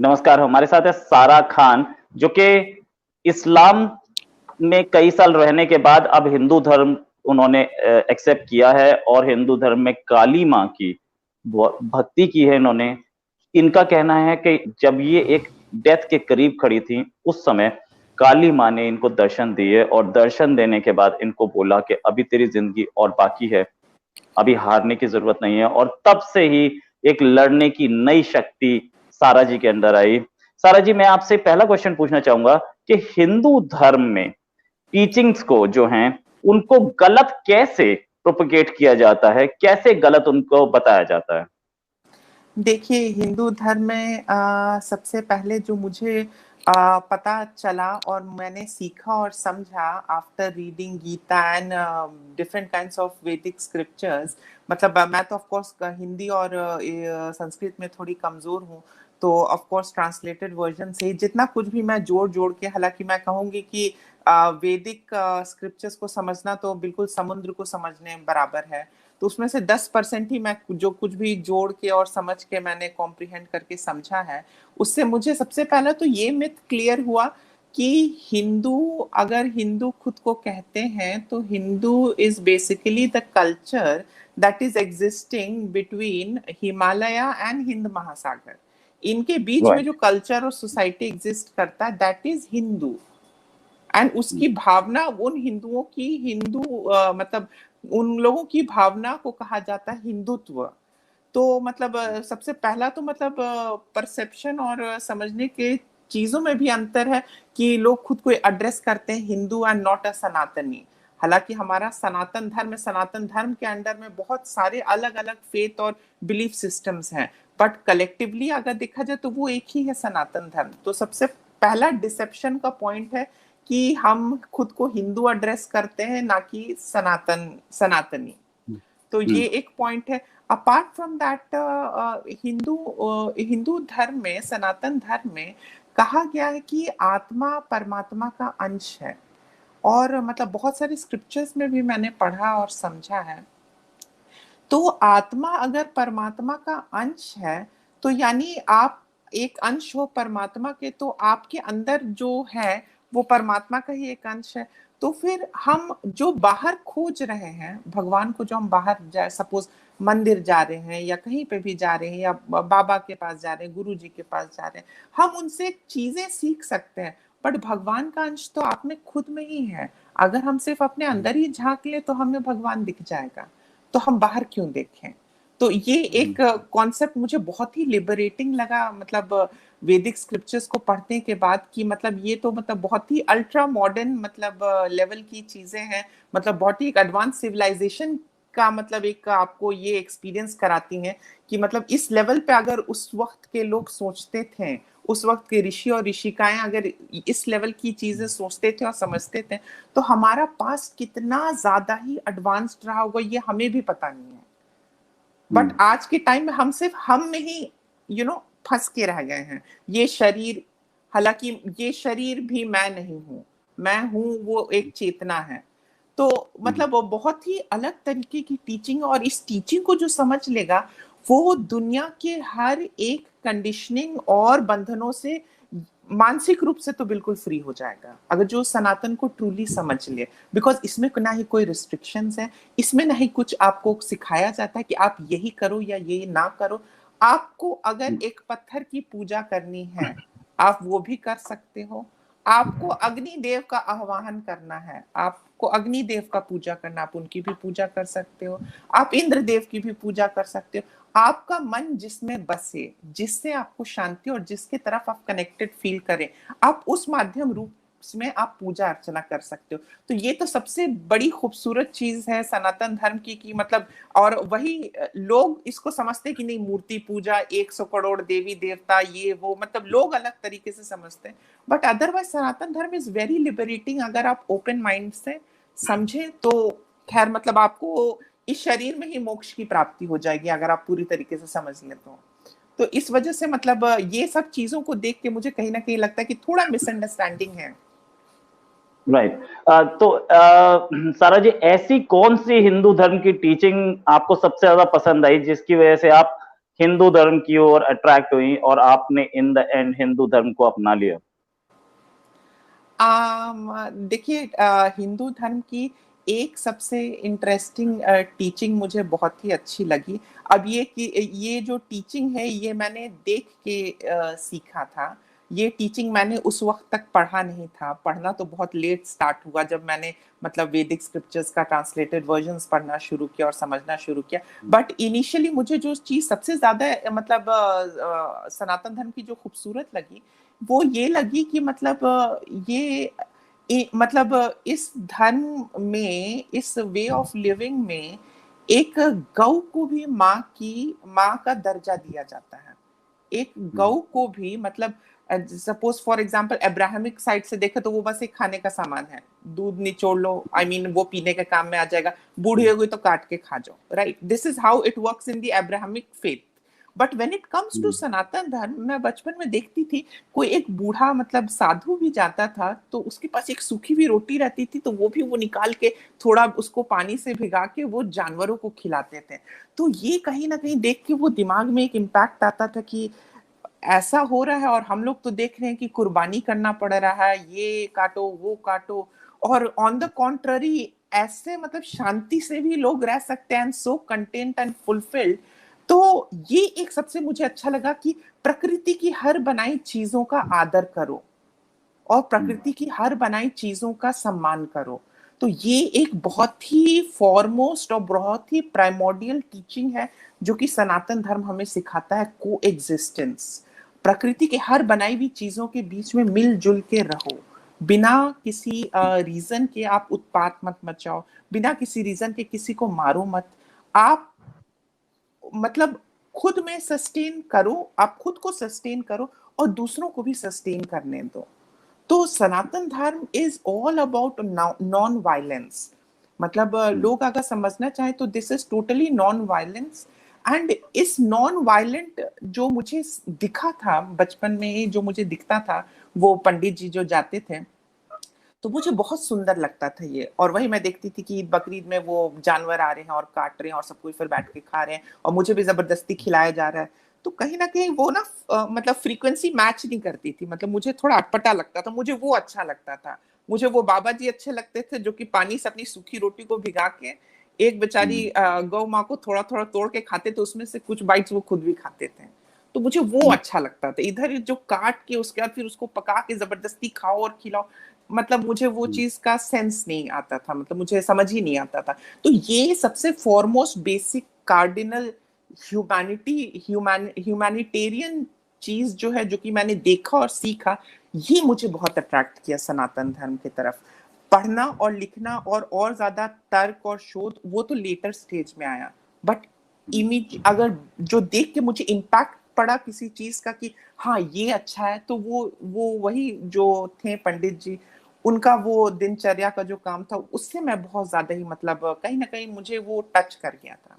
नमस्कार, हमारे साथ है सारा खान, जो कि इस्लाम में कई साल रहने के बाद अब हिंदू धर्म उन्होंने एक्सेप्ट किया है और हिंदू धर्म में काली माँ की भक्ति की है इन्होंने। इनका कहना है कि जब ये एक डेथ के करीब खड़ी थी, उस समय काली माँ ने इनको दर्शन दिए और दर्शन देने के बाद इनको बोला कि अभी तेरी जिंदगी और बाकी है, अभी हारने की जरूरत नहीं है। और तब से ही एक लड़ने की नई शक्ति सारा जी के अंदर आई। सारा जी, मैं आपसे पहला क्वेश्चन पूछना चाहूंगा कि हिंदू धर्म में टीचिंग्स को जो हैं उनको गलत कैसे प्रोपेगेट किया जाता है, कैसे गलत उनको बताया जाता है? देखिए, हिंदू धर्म में सबसे पहले जो मुझे पता चला और मैंने सीखा और समझा after reading Gita and different kinds of Vedic scriptures, मतलब मैं तो ऑफ कोर्स हिंदी और संस्कृत में थोड़ी कमजोर हूँ, तो ऑफ कोर्स ट्रांसलेटेड वर्जन से जितना कुछ भी मैं जोड़ जोड़ के, हालांकि मैं कहूँगी कि वैदिक स्क्रिप्चर्स को समझना तो बिल्कुल समुद्र को समझने बराबर है। तो उसमें से 10% ही मैं जो कुछ भी जोड़ के और समझ के मैंने कॉम्प्रिहेंड करके समझा है, उससे मुझे सबसे पहले तो ये मिथ क्लियर हुआ कि हिंदू, अगर हिंदू खुद को कहते हैं तो Hindu is basically the culture that is existing between Himalaya and Hind महासागर। इनके बीच में जो कल्चर और सोसाइटी एग्जिस्ट करता है, दैट इज हिंदू। एंड उसकी भावना उन हिंदुओं की, मतलब उन लोगों की भावना को कहा जाता है हिंदुत्व। तो मतलब सबसे पहला तो मतलब परसेप्शन और समझने के चीजों में भी अंतर है कि लोग खुद को एड्रेस करते हैं हिंदू एंड नॉट अ सनातनी। हालांकि हमारा सनातन धर्म है, सनातन धर्म के अंडर में बहुत सारे अलग अलग फेथ और बिलीफ सिस्टम्स हैं, बट कलेक्टिवली अगर देखा जाए तो वो एक ही है, सनातन धर्म। तो सबसे पहला डिसेप्शन का पॉइंट है कि हम खुद को हिंदू एड्रेस करते हैं, ना कि सनातनी। तो ये एक पॉइंट है। अपार्ट फ्रॉम दैट, हिंदू धर्म में, सनातन धर्म में कहा गया है कि आत्मा परमात्मा का अंश है। और मतलब बहुत सारे स्क्रिप्चर्स में भी मैंने पढ़ा और समझा है। तो आत्मा अगर परमात्मा का अंश है, तो यानी आप एक अंश हो परमात्मा के, तो आपके अंदर जो है वो परमात्मा का ही एक अंश है। तो फिर हम जो बाहर खोज रहे हैं भगवान को, जो हम बाहर जाए, सपोज मंदिर जा रहे हैं या कहीं पे भी जा रहे हैं या बाबा के पास जा रहे हैं, गुरु जी के पास जा रहे हैं, हम उनसे चीजें सीख सकते हैं, बट भगवान का अंश तो आप में खुद में ही है। अगर हम सिर्फ अपने अंदर ही झांक ले तो हमें भगवान दिख जाएगा, तो हम बाहर क्यों देखें? तो ये एक कॉन्सेप्ट मुझे बहुत ही लिबरेटिंग लगा, मतलब वैदिक स्क्रिप्चर्स को पढ़ने के बाद, कि मतलब ये तो मतलब बहुत ही अल्ट्रा मॉडर्न मतलब लेवल की चीजें हैं, मतलब बहुत ही एक एडवांस सिविलाइजेशन का मतलब एक आपको ये एक्सपीरियंस कराती हैं कि मतलब इस लेवल पे अगर उस वक्त के लोग सोचते थे, उस वक्त के ऋषि और ऋषिकाएं अगर इस लेवल की चीजें सोचते थे और समझते थे, तो हमारा पास्ट कितना ज्यादा ही एडवांस्ड रहा होगा ये हमें भी पता नहीं है। बट आज के टाइम में हम सिर्फ हम में ही फंस के रह गए हैं। ये शरीर, हालांकि ये शरीर भी मैं नहीं हूं, मैं हूं वो एक चेतना है। तो मतलब वो बहुत ही अलग तरीके की टीचिंग, और इस टीचिंग को जो समझ लेगा वो दुनिया के हर एक कंडीशनिंग और बंधनों से मानसिक रूप से तो बिल्कुल फ्री हो जाएगा, अगर जो सनातन को ट्रूली समझ ले। बिकॉज इसमें ना ही कोई रिस्ट्रिक्शंस है, इसमें ना ही कुछ आपको सिखाया जाता है कि आप यही करो या ये ना करो। आपको अगर एक पत्थर की पूजा करनी है, आप वो भी कर सकते हो। आपको अग्नि देव का आह्वान करना है, आपको अग्नि देव का पूजा करना, आप उनकी भी पूजा कर सकते हो। आप इंद्र देव की भी पूजा कर सकते हो। आपका मन जिसमें बसे, जिससे आपको शांति और जिसके तरफ आप कनेक्टेड फील करें, आप उस माध्यम रूप में आप पूजा अर्चना कर सकते हो। तो ये तो सबसे बड़ी खूबसूरत चीज है सनातन धर्म की मतलब, और वही लोग इसको समझते कि नहीं मूर्ति पूजा, 100 करोड़ देवी देवता, ये वो, मतलब लोग अलग तरीके से समझते हैं। बट अदरवाइज सनातन धर्म इज वेरी लिबरेटिंग, अगर आप ओपन माइंड से समझे तो। खैर मतलब आपको इस शरीर में ही मोक्ष की प्राप्ति हो जाएगी अगर आप पूरी तरीके से समझ ले तो इस वजह से मतलब ये सब चीजों को देख के मुझे कहीं ना कहीं लगता है कि थोड़ा मिसअंडरस्टैंडिंग है। राइट। तो सारा जी, ऐसी कौन सी हिंदू धर्म की टीचिंग आपको सबसे ज्यादा पसंद आई जिसकी वजह से आप हिंदू धर्म की ओर अट्रैक्ट हुई और आपने इन द एंड हिंदू धर्म को अपना लिया? देखिए, हिंदू धर्म की एक सबसे इंटरेस्टिंग टीचिंग मुझे बहुत ही अच्छी लगी। अब ये जो टीचिंग है ये मैंने देख के सीखा था। ये टीचिंग मैंने उस वक्त तक पढ़ा नहीं था। पढ़ना तो बहुत लेट स्टार्ट हुआ जब मैंने मतलब वैदिक स्क्रिप्चर्स का ट्रांसलेटेड वर्जन्स पढ़ना शुरू किया और समझना शुरू किया। बट इनिशियली मुझे जो चीज सबसे ज्यादा मतलब सनातन धर्म की जो खूबसूरत लगी वो ये लगी कि मतलब मतलब इस धर्म में, इस वे ऑफ लिविंग में एक गौ को भी माँ का दर्जा दिया जाता है। एक गौ को भी मतलब suppose for example Abrahamic side से देखे तो वो बस एक खाने का सामान है, दूध निचोड़ लो, आई मीन वो पीने के काम में आ जाएगा, बूढ़ी हो गई तो काट के खा जाओ, right? This is how it works in the Abrahamic faith. But when it comes to Sanatan Dharma, मैं बचपन में देखती थी कोई एक बूढ़ा मतलब साधु भी जाता था तो उसके पास एक सूखी हुई रोटी रहती थी, तो वो भी वो निकाल के थोड़ा उसको पानी से भिगा के वो जानवरों को खिलाते थे। तो ये कहीं ना कहीं देख के वो दिमाग में एक इम्पैक्ट आता था कि ऐसा हो रहा है और हम लोग तो देख रहे हैं कि कुर्बानी करना पड़ रहा है, ये काटो वो काटो, और ऑन द कॉन्ट्ररी ऐसे मतलब शांति से भी लोग रह सकते हैं, सो कंटेंट एंड फुलफिल्ड। तो ये एक सबसे मुझे अच्छा लगा कि प्रकृति की हर बनाई चीजों का आदर करो और प्रकृति की हर बनाई चीजों का सम्मान करो। तो ये एक बहुत ही फॉरमोस्ट और बहुत ही प्राइमोर्डियल टीचिंग है जो कि सनातन धर्म हमें सिखाता है, को एग्जिस्टेंस। प्रकृति के हर बनाई हुई चीजों के बीच में मिलजुल के रहो, बिना किसी रीजन के आप उत्पात मत मचाओ, बिना किसी रीजन के किसी को मारो मत। आप मतलब खुद में सस्टेन करो, आप खुद को सस्टेन करो और दूसरों को भी सस्टेन करने दो। तो सनातन धर्म is all about non violence. मतलब लोग अगर समझना चाहें तो this is totally non violence. And इस नॉन वायलेंट जो मुझे दिखा था बचपन में, जो मुझे दिखता था वो पंडित जी जो जाते थे, तो मुझे बहुत सुंदर लगता था ये। और वही मैं देखती थी कि ईद बकरीद में वो जानवर आ रहे हैं और काट रहे हैं और सब कोई फिर बैठ के खा रहे हैं और मुझे भी जबरदस्ती खिलाया जा रहा है। तो कहीं ना कहीं वो ना मतलब फ्रीक्वेंसी मैच नहीं करती थी, मतलब मुझे थोड़ा अटपटा लगता था, मुझे वो अच्छा लगता था। मुझे वो बाबा जी अच्छे लगते थे जो कि पानी से अपनी सूखी रोटी को भिगा के एक बेचारी गौ माँ को थोड़ा थोड़ा तोड़ के खाते थे, उसमें से कुछ बाइट्स वो खुद भी खाते थे। तो मुझे वो अच्छा लगता था। इधर जो काट के उसके बाद फिर उसको पका के जबरदस्ती खाओ और खिलाओ, मतलब मुझे वो चीज का सेंस नहीं आता था, मतलब मुझे समझ ही नहीं आता था। तो ये सबसे फॉरमोस्ट बेसिक कार्डिनल ह्यूमैनिटेरियन चीज जो है, जो कि मैंने देखा और सीखा, ये मुझे बहुत अट्रैक्ट किया सनातन धर्म की तरफ। पढ़ना और लिखना और ज्यादा तर्क और शोध वो तो लेटर स्टेज में आया, बट इमेज अगर जो देख के मुझे इम्पैक्ट पड़ा किसी चीज का कि हाँ ये अच्छा है, तो वो वही जो थे पंडित जी, उनका वो दिनचर्या का जो काम था उससे मैं बहुत ज्यादा ही मतलब कहीं ना कहीं मुझे वो टच कर गया था।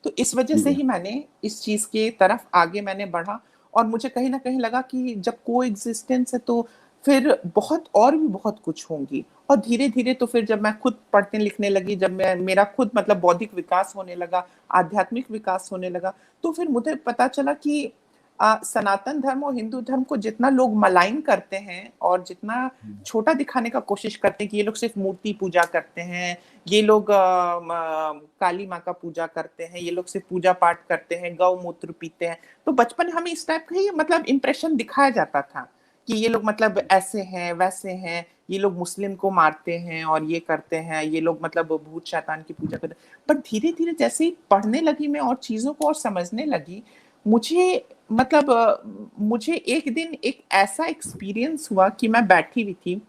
तो इस वजह से ही मैंने इस चीज के तरफ आगे मैंने बढ़ा। और मुझे कहीं ना कहीं लगा कि जब को एग्जिस्टेंस है तो फिर बहुत और भी बहुत कुछ होंगी। और धीरे धीरे तो फिर जब मैं खुद पढ़ने लिखने लगी, जब मैं मेरा खुद मतलब बौद्धिक विकास होने लगा, आध्यात्मिक विकास होने लगा, तो फिर मुझे पता चला कि सनातन धर्म और हिंदू धर्म को जितना लोग मलाइन करते हैं और जितना छोटा दिखाने का कोशिश करते हैं कि ये लोग सिर्फ मूर्ति पूजा करते हैं, ये लोग काली माँ का पूजा करते हैं, ये लोग सिर्फ पूजा पाठ करते हैं, गौ मूत्र पीते हैं, तो बचपन में हमें इस टाइप का ही मतलब इंप्रेशन दिखाया जाता था कि ये लोग मतलब ऐसे हैं वैसे हैं, ये लोग मुस्लिम को मारते हैं और ये करते हैं, ये लोग मतलब भूत शैतान की पूजा करते हैं। पर धीरे धीरे जैसे ही पढ़ने लगी मैं और चीजों को और समझने लगी, मुझे मतलब मुझे एक दिन एक ऐसा एक्सपीरियंस हुआ कि मैं बैठी हुई थी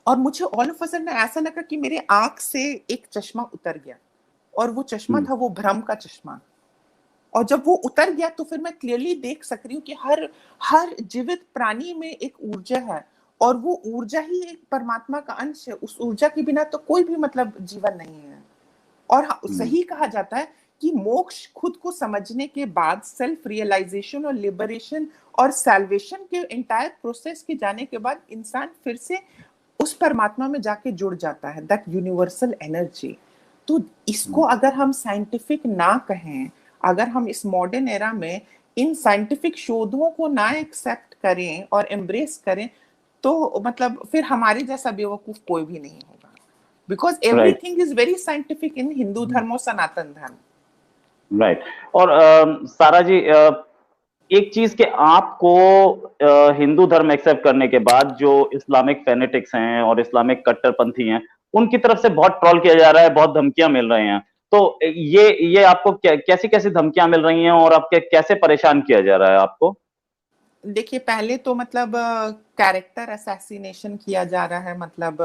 और मुझे ऑल ऑफ अ सडन ऐसा लगा कि मेरे आंख से एक चश्मा उतर गया, और वो चश्मा था वो भ्रम का चश्मा। और जब वो उतर गया तो फिर मैं क्लियरली देख सक रही हूँ कि हर हर जीवित प्राणी में एक ऊर्जा है, और वो ऊर्जा ही एक परमात्मा का अंश है। उस ऊर्जा के बिना तो कोई भी मतलब जीवन नहीं है। और सही कहा जाता है कि मोक्ष खुद को समझने के बाद, सेल्फ रियलाइजेशन और लिबरेशन और सैल्वेशन के एंटायर प्रोसेस के जाने के बाद, इंसान फिर से उस परमात्मा में जाके जुड़ जाता है, दैट यूनिवर्सल एनर्जी। तो इसको अगर हम साइंटिफिक ना कहें, अगर हम इस मॉडर्न एरा में इन साइंटिफिक शोधों को ना एक्सेप्ट करें और एम्ब्रेस करें, तो मतलब फिर हमारे जैसा बेवकूफ कोई भी नहीं होगा, because right, everything is very scientific in Hindu Dharma और सनातन धर्म। राइट। और सारा जी, एक चीज के आपको हिंदू धर्म एक्सेप्ट करने के बाद जो इस्लामिक फेनेटिक्स हैं और इस्लामिक कट्टरपंथी हैं, उनकी तरफ से बहुत ट्रोल किया जा रहा है, बहुत धमकियां मिल रही हैं। तो ये आपको कैसी कैसी धमकियां मिल रही हैं और आपके कैसे परेशान किया जा रहा है आपको? देखिए, पहले तो मतलब कैरेक्टर असैसिनेशन किया जा रहा है, मतलब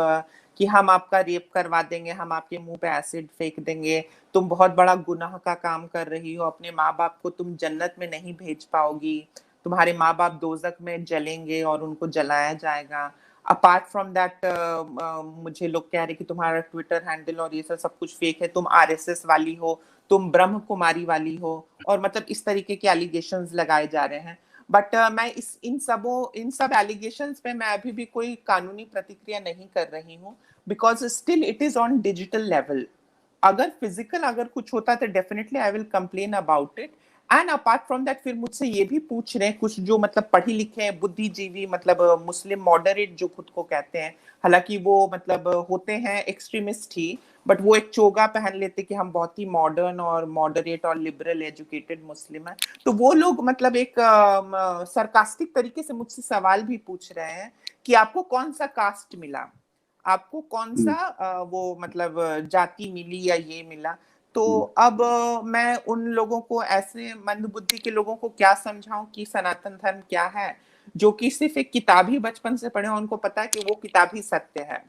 कि हम आपका रेप करवा देंगे, हम आपके मुंह पे एसिड फेंक देंगे, तुम बहुत बड़ा गुनाह का काम कर रही हो, अपने माँ बाप को तुम जन्नत में नहीं भेज पाओगी, तुम्हारे माँ बाप दोजक में जलेंगे और उनको जलाया जाएगा। अपार्ट फ्रॉम दैट मुझे लोग कह रहे कि तुम्हारा ट्विटर हैंडल और ये सब कुछ फेक है, तुम आरएसएस वाली हो, तुम ब्रह्म कुमारी वाली हो, और मतलब इस तरीके के एलिगेशंस लगाए जा रहे हैं। बट मैं इन सब एलिगेशंस पे मैं अभी भी कोई कानूनी प्रतिक्रिया नहीं कर रही हूँ, because still it is on digital level. अगर फिजिकल अगर कुछ होता तो definitely I will complain about it. And apart from that फिर मुझसे ये भी पूछ रहे हैं कुछ जो मतलब पढ़ी लिखे हैं, बुद्धिजीवी, मतलब मुस्लिम मॉडरेट जो खुद को कहते हैं, हालांकि वो मतलब होते हैं एक्सट्रीमिस्ट ही, बट वो एक चोगा पहन लेते कि हम बहुत ही मॉडर्न और मॉडरेट और लिबरल एजुकेटेड मुस्लिम है। तो वो लोग मतलब एक सरकास्टिक तरीके से मुझसे सवाल भी पूछ रहे हैं कि आपको कौन सा कास्ट मिला, आपको कौन सा वो मतलब जाति मिली या ये मिला। तो अब मैं उन लोगों को, ऐसे मंदबुद्धि के लोगों को क्या समझाऊं कि सनातन धर्म क्या है, जो कि सिर्फ एक किताब ही बचपन से पढ़े, उनको पता है कि वो किताब ही सत्य है,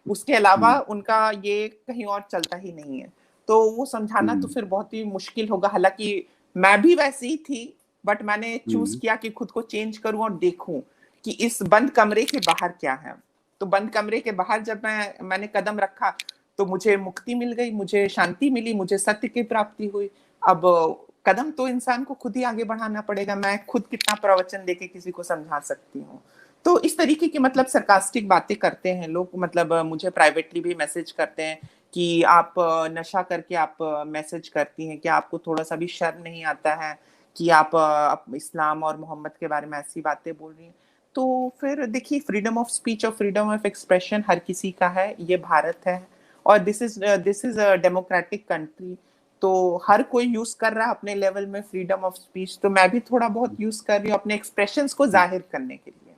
उसके अलावा उनका ये कहीं और चलता ही नहीं है। तो वो समझाना तो फिर बहुत ही मुश्किल होगा। हालांकि मैं भी वैसी ही थी, बट मैंने चूज किया कि खुद को चेंज करूं और देखूं कि इस बंद कमरे के बाहर क्या है। तो बंद कमरे के बाहर जब मैंने कदम रखा, तो मुझे मुक्ति मिल गई, मुझे शांति मिली, मुझे सत्य की प्राप्ति हुई। अब कदम तो इंसान को खुद ही आगे बढ़ाना पड़ेगा, मैं खुद कितना प्रवचन देके किसी को समझा सकती हूँ। तो इस तरीके की मतलब सरकास्टिक बातें करते हैं लोग, मतलब मुझे प्राइवेटली भी मैसेज करते हैं कि आप नशा करके आप मैसेज करती हैं, क्या आपको थोड़ा सा भी शर्म नहीं आता है कि आप इस्लाम और मोहम्मद के बारे में ऐसी बातें बोल रही हैं। तो फिर देखिए, फ्रीडम ऑफ स्पीच और फ्रीडम ऑफ एक्सप्रेशन हर किसी का है, ये भारत है और this is a democratic country. तो हर कोई यूज कर रहा है अपने लेवल में फ्रीडम ऑफ स्पीच, तो मैं भी थोड़ा बहुत यूज कर रही हूँ अपने एक्सप्रेशंस को जाहिर करने के लिए।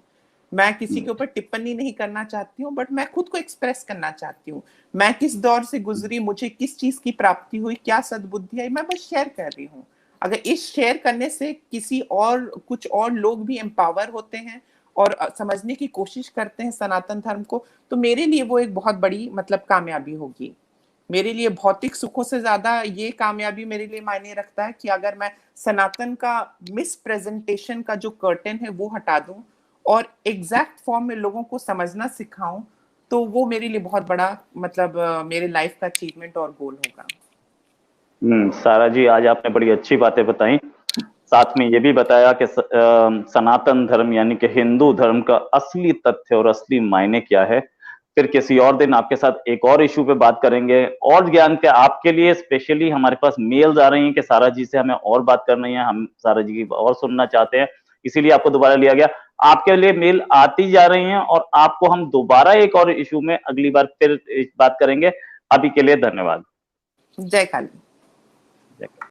मैं किसी के ऊपर टिप्पणी नहीं करना चाहती हूँ, बट मैं खुद को एक्सप्रेस करना चाहती हूँ। मैं किस दौर से गुजरी, मुझे किस चीज की प्राप्ति हुई, क्या सद्बुद्धि आई, मैं बस शेयर कर रही हूँ। अगर इस शेयर करने से किसी और कुछ और लोग भी एम्पावर होते हैं और समझने की कोशिश करते हैं सनातन धर्म को, तो मेरे लिए वो एक बहुत बड़ी मतलब कामयाबी होगी। मेरे लिए भौतिक सुखों से ज्यादा ये कामयाबी मेरे लिए मायने रखता है कि अगर मैं सनातन का मिस प्रेजेंटेशन का जो कर्टेन है वो हटा दूं और एग्जैक्ट फॉर्म में लोगों को समझना सिखाऊं, तो वो मेरे लिए बहुत बड़ा मतलब मेरे लाइफ का अचीवमेंट और गोल होगा। सारा जी, आज आपने बड़ी अच्छी बातें बताई, साथ में ये भी बताया कि सनातन धर्म यानी कि हिंदू धर्म का असली तथ्य और असली मायने क्या है। फिर किसी और दिन आपके साथ एक और इशू पे बात करेंगे, और ज्ञान के आपके लिए स्पेशली हमारे पास मेल्स आ रही हैं कि सारा जी से हमें और बात करनी है, हम सारा जी की और सुनना चाहते हैं, इसीलिए आपको दोबारा लिया गया। आपके लिए मेल आती जा रही हैं और आपको हम दोबारा एक और इशू में अगली बार फिर बात करेंगे। अभी के लिए धन्यवाद। जय काली।